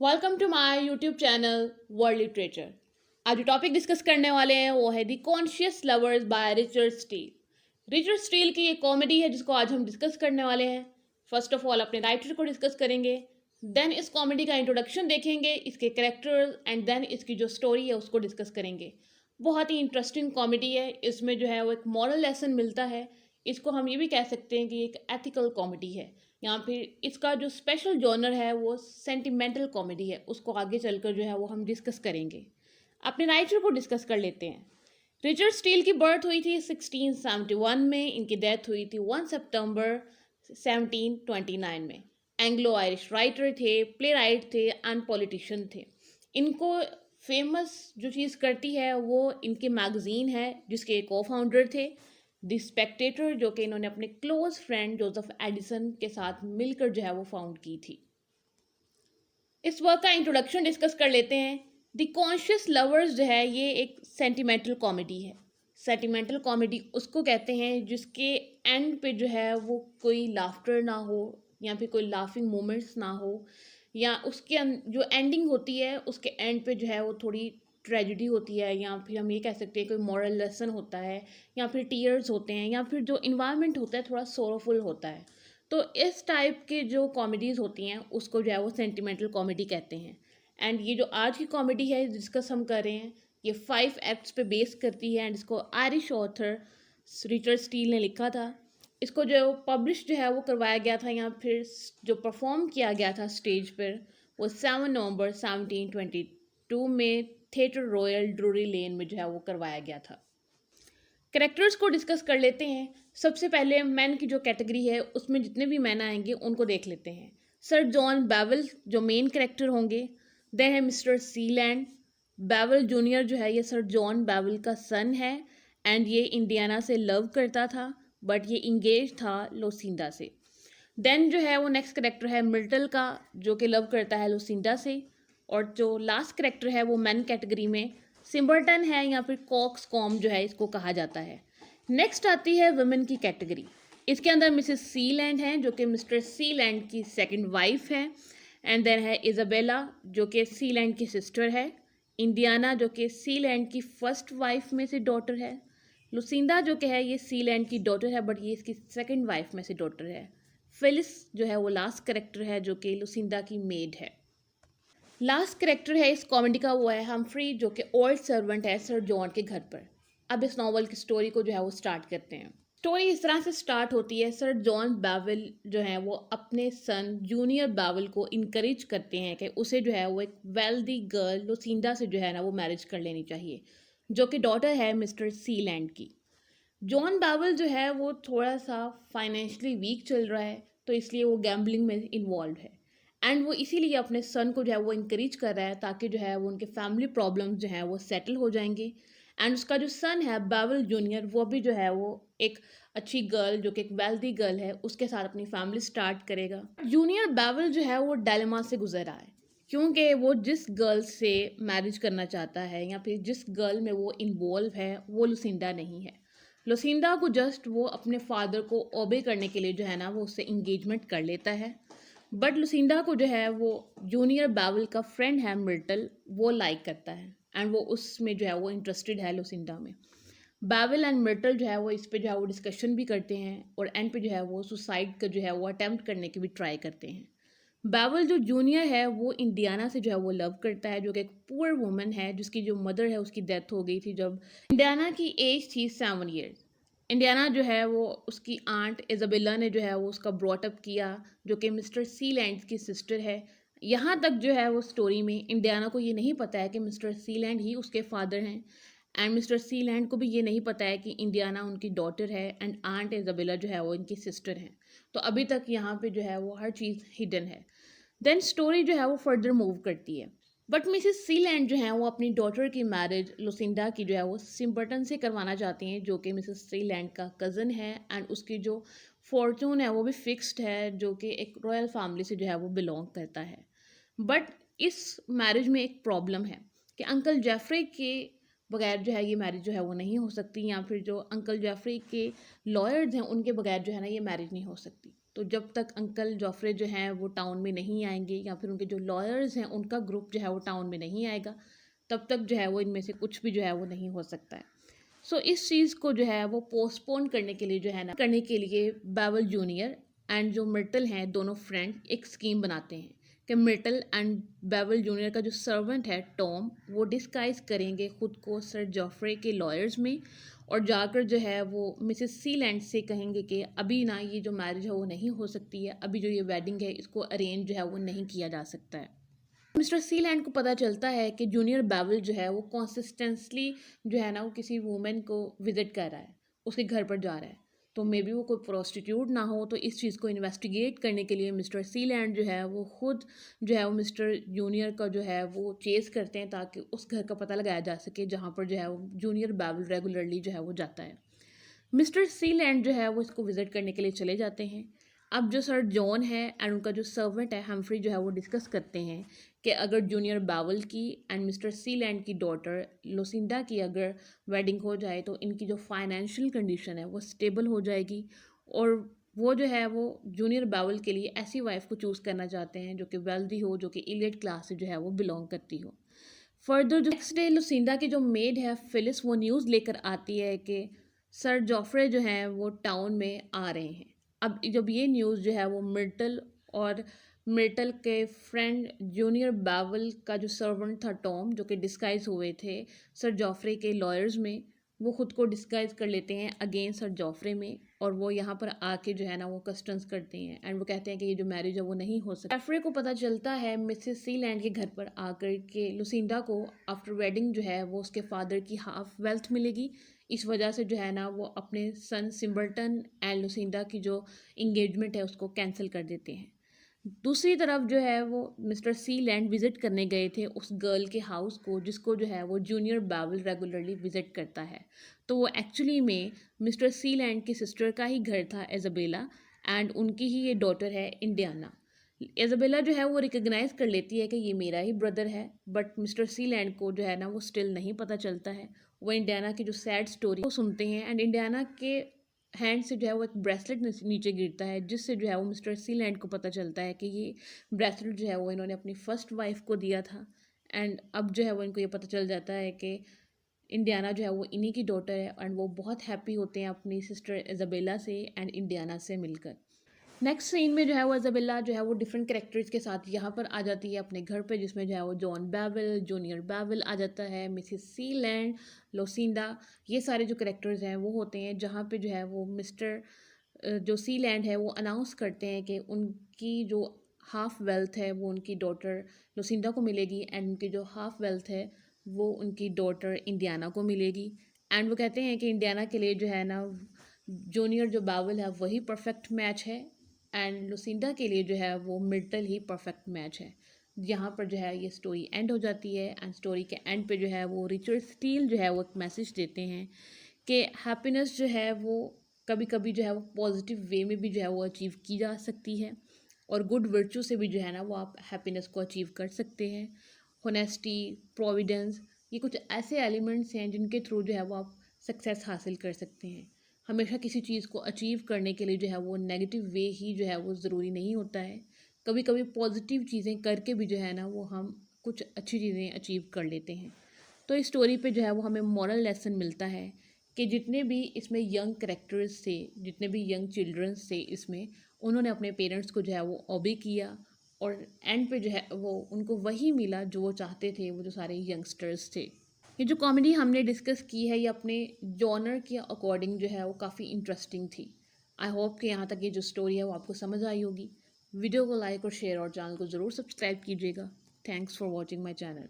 Welcome to my YouTube channel world literature. आज जो topic discuss करने वाले हैं वो है the conscious lovers by Richard Steele. Richard Steele की एक कॉमेडी है जिसको आज हम डिस्कस करने वाले हैं। फर्स्ट ऑफ ऑल अपने राइटर को डिस्कस करेंगे, देन इस कॉमेडी का इंट्रोडक्शन देखेंगे, इसके कैरेक्टर्स एंड देन इसकी जो स्टोरी है उसको डिस्कस करेंगे। बहुत ही इंटरेस्टिंग कॉमेडी है। इसमें जो है वो एक मॉरल लेसन मिलता है। इसको हम ये भी कह सकते हैं कि एक एथिकल कॉमेडी है। यहाँ फिर इसका जो स्पेशल जॉनर है वो सेंटिमेंटल कॉमेडी है, उसको आगे चलकर जो है वो हम डिस्कस करेंगे। अपने राइटर को डिस्कस कर लेते हैं। रिचर्ड स्टील की बर्थ हुई थी 1671 में, इनकी डेथ हुई थी 1 सितंबर 1729 में। एंग्लो आयरिश राइटर थे, प्ले राइट थे एंड पॉलिटिशियन थे। इनको फेमस जो चीज़ करती है वो इनकी मैगज़ीन है जिसके को फाउंडर थे द स्पेक्टेटर, जो कि इन्होंने अपने क्लोज फ्रेंड जोसेफ एडिसन के साथ मिलकर जो है वो फाउंड की थी। इस वर्क का इंट्रोडक्शन डिस्कस कर लेते हैं। द कॉन्शियस लवर्स जो है ये एक सेंटिमेंटल कॉमेडी है। सेंटिमेंटल कॉमेडी उसको कहते हैं जिसके एंड पे जो है वो कोई लाफ्टर ना हो या फिर कोई लाफिंग मोमेंट्स ना हो, या उसके जो एंडिंग होती है उसके एंड पे जो है वो थोड़ी ट्रेजिडी होती है, या फिर हम ये कह सकते हैं कोई मॉरल लेसन होता है, या फिर टीयर्स होते हैं, या फिर जो इन्वायरमेंट होता है थोड़ा सोरोफुल होता है। तो इस टाइप के जो कॉमेडीज़ होती हैं उसको जो है वो सेंटिमेंटल कॉमेडी कहते हैं। एंड ये जो आज की कॉमेडी है डिस्कस हम कर रहे हैं, ये 5 एक्ट्स पे बेस करती है एंड इसको आयरिश ऑथर रिचर्ड स्टील ने लिखा था। इसको जो पब्लिश जो है वो करवाया गया था, या फिर जो परफॉर्म किया गया था स्टेज पर, वो 7 नवंबर 1722 में थिएटर रॉयल ड्रूरी लेन में जो है वो करवाया गया था। कैरेक्टर्स को डिस्कस कर लेते हैं। सबसे पहले मैन की जो कैटेगरी है उसमें जितने भी मैन आएंगे उनको देख लेते हैं। सर जॉन बैवल जो मेन कैरेक्टर होंगे। देन है मिस्टर सीलैंड। बैवल जूनियर जो है ये सर जॉन बैवल का सन है एंड ये इंडियाना से लव करता था, बट ये इंगेज था लोसिंदा से। देन जो है वो नेक्स्ट करेक्टर है मिल्टल का, जो कि लव करता है लुसिंडा से। और जो लास्ट करेक्टर है वो मैन कैटेगरी में सिम्बर्टन है, या फिर कॉक्स कॉम जो है इसको कहा जाता है। नेक्स्ट आती है वुमेन की कैटेगरी। इसके अंदर मिसेस सीलैंड हैं जो कि मिस्टर सीलैंड की सेकंड वाइफ है। एंड देन है इजाबेला जो कि सीलैंड की सिस्टर है। इंडियाना जो कि सीलैंड की फर्स्ट वाइफ में से डॉटर है। लुसिंदा जो कि है ये सीलैंड की डॉटर है, बट ये इसकी सेकंड वाइफ में से डॉटर है। फिलिस जो है वो लास्ट करेक्टर है जो कि लुसिंदा की मेड है। लास्ट करेक्टर है इस कॉमेडी का वो है हम्फ्री, जो कि ओल्ड सर्वेंट है सर जॉन के घर पर। अब इस नॉवल की स्टोरी को जो है वो स्टार्ट करते हैं। स्टोरी इस तरह से स्टार्ट होती है। सर जॉन बैवल जो है वो अपने सन जूनियर बैवल को इनकरेज करते हैं कि उसे जो है वो एक वेल्दी गर्ल लुसिंडा से जो है ना वो मैरिज कर लेनी चाहिए, जो कि डॉटर है मिस्टर सीलैंड की। जॉन बैवल जो है वो थोड़ा सा फाइनेंशियली वीक चल रहा है, तो इसलिए वो गैम्बलिंग में इन्वॉल्व है। एंड वो इसीलिए अपने सन को जो है वो इंकरेज कर रहा है ताकि जो है वो उनके फैमिली प्रॉब्लम्स जो है वो सेटल हो जाएंगे। एंड उसका जो सन है बैवल जूनियर, वो भी जो है वो एक अच्छी गर्ल जो कि एक वेल्दी गर्ल है उसके साथ अपनी फैमिली स्टार्ट करेगा। जूनियर बैवल जो है वो डायलेमा से गुजर रहा है, क्योंकि वो जिस गर्ल से मैरिज करना चाहता है या फिर जिस गर्ल में वो इन्वॉल्व है वो लुसिंडा नहीं है। लुसिंडा को जस्ट वो अपने फादर को ओबे करने के लिए जो है ना वो उससे इंगेजमेंट कर लेता है, बट लुसिंडा को जो है वो जूनियर बैवल का फ्रेंड है मिर्टल वो लाइक करता है एंड वो उसमें जो है वो इंटरेस्टेड है लुसिंडा में। बैवल एंड मिर्टल जो है वो इस पे जो है वो डिस्कशन भी करते हैं और एंड पे जो है वो सुसाइड का जो है वो अटेम्प्ट करने की भी ट्राई करते हैं। बैवल जो जूनियर है वो इंडियाना से जो है वो लव करता है, जो कि एक पुअर वुमन है जिसकी जो मदर है उसकी डेथ हो गई थी जब इंडियाना की एज थी 7 ईयर्स। इंडियाना जो है वो उसकी आंट इजाबेला ने जो है वो उसका ब्रॉटअप किया, जो कि मिस्टर सीलैंड की सिस्टर है। यहाँ तक जो है वो स्टोरी में इंडियाना को ये नहीं पता है कि मिस्टर सीलैंड ही उसके फादर हैं, एंड मिस्टर सीलैंड को भी ये नहीं पता है कि इंडियाना उनकी डॉटर है एंड आंट इजाबेला जो है वो इनकी सिस्टर हैं। तो अभी तक यहाँ पे जो है वो हर चीज़ हिडन है। देन स्टोरी जो है वो फर्दर मूव करती है, बट मिसेस सीलैंड जो है वो अपनी डॉटर की मैरिज लुसिंडा की जो है वो सिम्बर्टन से करवाना चाहती हैं, जो कि मिसेस सीलैंड का कज़न है एंड उसकी जो फॉर्चून है वो भी फिक्स्ड है, जो कि एक रॉयल फैमिली से जो है वो बिलोंग करता है। बट इस मैरिज में एक प्रॉब्लम है कि अंकल जेफरी के बगैर जो है ये मैरिज जो है वो नहीं हो सकती, या फिर जो अंकल जेफरी के लॉयर्स हैं उनके बगैर जो है ना ये मैरिज नहीं हो सकती। तो जब तक अंकल जॉफ्रे जो हैं वो टाउन में नहीं आएंगे या फिर उनके जो लॉयर्स हैं उनका ग्रुप जो है वो टाउन में नहीं आएगा, तब तक जो है वो इनमें से कुछ भी जो है वो नहीं हो सकता है। सो इस चीज़ को जो है वो पोस्टपोन करने के लिए जो है ना करने के लिए बेवल जूनियर एंड जो मिर्टल हैं दोनों फ्रेंड एक स्कीम बनाते हैं कि मिर्टल एंड बेवल जूनियर का जो सर्वेंट है टॉम वो डिस्गाइज करेंगे ख़ुद को सर जॉफ्रे के लॉयर्स में और जाकर जो है वो मिसेस सीलैंड से कहेंगे कि अभी ना ये जो मैरिज है वो नहीं हो सकती है, अभी जो ये वेडिंग है इसको अरेंज जो है वो नहीं किया जा सकता है। मिस्टर सीलैंड को पता चलता है कि जूनियर बेवल जो है वो कंसिस्टेंटली जो है ना वो किसी वूमेन को विजिट कर रहा है, उसके घर पर जा रहा है, तो मे बी वो कोई प्रोस्टिट्यूट ना हो। तो इस चीज़ को इन्वेस्टिगेट करने के लिए मिस्टर सीलैंड जो है वो खुद जो है वो मिस्टर जूनियर का जो है वो चेस करते हैं ताकि उस घर का पता लगाया जा सके जहाँ पर जो है वो जूनियर बेवल रेगुलरली जो है वो जाता है। मिस्टर सीलैंड जो है वो इसको विज़िट करने के लिए चले जाते हैं। अब जो सर जॉन है एंड उनका जो सर्वेंट है हम्फ्री जो है वो डिस्कस करते हैं कि अगर जूनियर बेवल की एंड मिस्टर सीलैंड की डॉटर लुसिंडा की अगर वेडिंग हो जाए तो इनकी जो फाइनेंशियल कंडीशन है वो स्टेबल हो जाएगी और वो जो है वो जूनियर बेवल के लिए ऐसी वाइफ को चूज़ करना चाहते हैं जो कि वेल्दी हो, जो कि इलियट क्लास से जो है वो बिलोंग करती हो। फर्दर जो नेक्स्ट डे लुसिंडा की जो मेड है फिलिस वो न्यूज़ लेकर आती है कि सर जॉफ्रे जो हैं वो टाउन में आ रहे हैं। अब जब ये न्यूज़ जो है वो मिर्टल और मिर्टल के फ्रेंड जूनियर बेवल का जो सर्वेंट था टॉम, जो कि डिस्गाइज हुए थे सर जॉफ्रे के लॉयर्स में, वो ख़ुद को डिस्गाइज कर लेते हैं अगेंस्ट सर जॉफ्रे में और वो यहाँ पर आके जो है ना वो कस्टम्स करते हैं एंड वो कहते हैं कि ये जो मैरिज है वो नहीं हो सकती। जॉफ्रे को पता चलता है मिसेस सीलैंड के घर पर आकर के लुसिंडा को आफ्टर वेडिंग जो है वो उसके फादर की हाफ वेल्थ मिलेगी। इस वजह से जो है ना वो अपने सन सिम्बर्टन एंड लुसिंडा की जो इंगेजमेंट है उसको कैंसिल कर देते हैं। दूसरी तरफ जो है वो मिस्टर सीलैंड विज़िट करने गए थे उस गर्ल के हाउस को जिसको जो है वो जूनियर बेवल रेगुलरली विज़िट करता है। तो वो एक्चुअली में मिस्टर सीलैंड की सिस्टर का ही घर था इज़ाबेला एंड उनकी ही ये डॉटर है इंडियाना। इज़ाबेला जो है वो रिकग्नाइज़ कर लेती है कि ये मेरा ही ब्रदर है, बट मिस्टर सीलैंड को जो है ना वो स्टिल नहीं पता चलता है। वो इंडियाना की जो सैड स्टोरी वो सुनते हैं एंड इंडियाना के हैंड से जो है वो एक ब्रेसलेट नीचे गिरता है जिससे जो है वो मिस्टर सीलैंड को पता चलता है कि ये ब्रेसलेट जो है वो इन्होंने अपनी फर्स्ट वाइफ को दिया था एंड अब जो है वो इनको ये पता चल जाता है कि इंडियाना जो है वो इन्हीं की डॉटर है एंड वो बहुत हैप्पी होते हैं अपनी सिस्टर इज़ाबेला से एंड इंडियाना से मिलकर। नेक्स्ट सीन में जो है वो इज़ाबेला जो है वो डिफरेंट कैरेक्टर्स के साथ यहाँ पर आ जाती है अपने घर पे, जिसमें जो है वो जॉन बेवल, जूनियर बेवल आ जाता है, मिसेस सीलैंड, लोसिंडा, ये सारे जो कैरेक्टर्स हैं वो होते हैं। जहाँ पे जो है वो मिस्टर जो सीलैंड है वो अनाउंस करते हैं कि उनकी जो हाफ वेल्थ है वो उनकी डॉटर लोसिंडा को मिलेगी एंड उनकी जो हाफ वेल्थ है वो उनकी डॉटर इंडियाना को मिलेगी। एंड वो कहते हैं कि इंडियाना के लिए जो है ना जूनियर जो बेवल है वही परफेक्ट मैच है एंड लुसिंडा के लिए जो है वो मिर्टल ही परफेक्ट मैच है। यहाँ पर जो है ये स्टोरी एंड हो जाती है एंड स्टोरी के एंड पे जो है वो रिचर्ड स्टील जो है वो एक मैसेज देते हैं कि हैप्पीनेस जो है वो कभी कभी जो है वो पॉजिटिव वे में भी जो है वो अचीव की जा सकती है और गुड वर्चू से भी जो है ना वो आप हैप्पीनेस को अचीव कर सकते हैं। होनेस्टी, प्रोविडेंस, ये कुछ ऐसे एलिमेंट्स हैं जिनके थ्रू जो है वो आप सक्सेस हासिल कर सकते हैं। हमेशा किसी चीज़ को अचीव करने के लिए जो है वो नेगेटिव वे ही जो है वो ज़रूरी नहीं होता है। कभी कभी पॉजिटिव चीज़ें करके भी जो है ना वो हम कुछ अच्छी चीज़ें अचीव कर लेते हैं। तो इस स्टोरी पे जो है वो हमें मॉरल लेसन मिलता है कि जितने भी इसमें यंग करेक्टर्स थे, जितने भी यंग चिल्ड्रंस थे इसमें, उन्होंने अपने पेरेंट्स को जो है वो ओबे किया और एंड पे जो है वो उनको वही मिला जो वो चाहते थे, वो जो सारे यंगस्टर्स थे। ये जो कॉमेडी हमने डिस्कस की है ये अपने जॉनर के अकॉर्डिंग जो है वो काफ़ी इंटरेस्टिंग थी। आई होप कि यहाँ तक ये जो स्टोरी है वो आपको समझ आई होगी। वीडियो को लाइक और शेयर और चैनल को ज़रूर सब्सक्राइब कीजिएगा। Thanks for watching my channel.